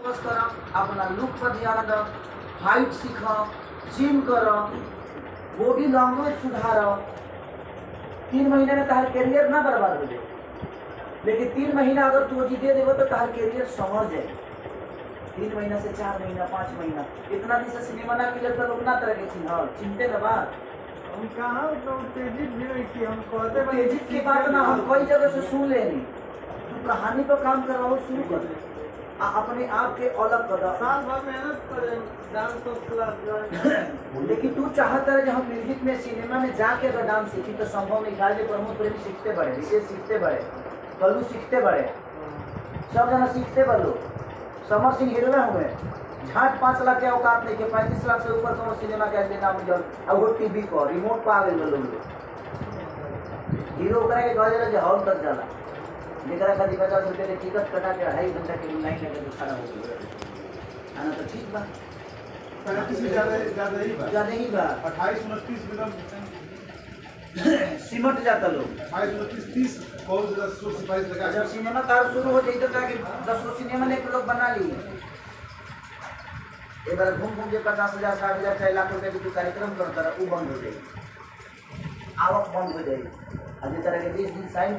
Focus कर, अपना look पर ध्यान दो, हाइट सीख, जिम कर, बॉडी लैंग्वेज सुधार। 3 महीने में तहार कैरियर ना बर्बाद हो जाए, लेकिन 3 महीना अगर तू जी दे देवो तो तहार कैरियर संवर जाए। 3 महीना से 4 महीना 5 महीना इतना दिन से सिनेमा ना किले तो लोग ना तरह के चिंते ना बात। हम कहाँ तो उत्तेजित भी नहीं की, हम कहते भाई उत्तेजित की बात ना, हम कई जगह से सुन लेनी। तू कहानी पर काम करवाओ शुरू कर, अपने आप के अलग कर। साल भर मेहनत करे, डांस क्लास लेकिन तू चाहता है कि हम म्यूजिक में सिनेमा में जाके अगर डांस सीखी तो संभव नहीं। खाली प्रमोद प्रेमी सीखते बड़े, विशेष सीखते बड़े, कल्लू सीखते बड़े, सब जना सीखते बड़ो। समर सिंह हीरो हुए, झाट 5 लाख के औकात नहीं के 35 लाख से ऊपर कौन सिनेमा के देना मुझे। अब वो टीवी को रिमोट पा गए लोग हीरो करे के कहा जाला हॉल तक जाला, जेकरा खाली 50 रुपये के टिकट कटा के 2.5 घंटा के लाइन लगे तो खड़ा हो गया। आना तो ठीक बा, 35 से ज्यादा ही बा। 28 29 मिनट सिमट जाता लोग। 28 29 30 बहुत ज्यादा सिपाही लगा। जब सिनेमा कार शुरू हो जाए तो 10 गो सिनेमा लेके लोग बना ली। एक बार घूम घूम के 50,000 60,000 6 लाख रुपए की कार्यक्रम करता रहा, वो बंद हो जाएगी, आवक बंद हो जाएगी। अभी तरह के 20 दिन साइन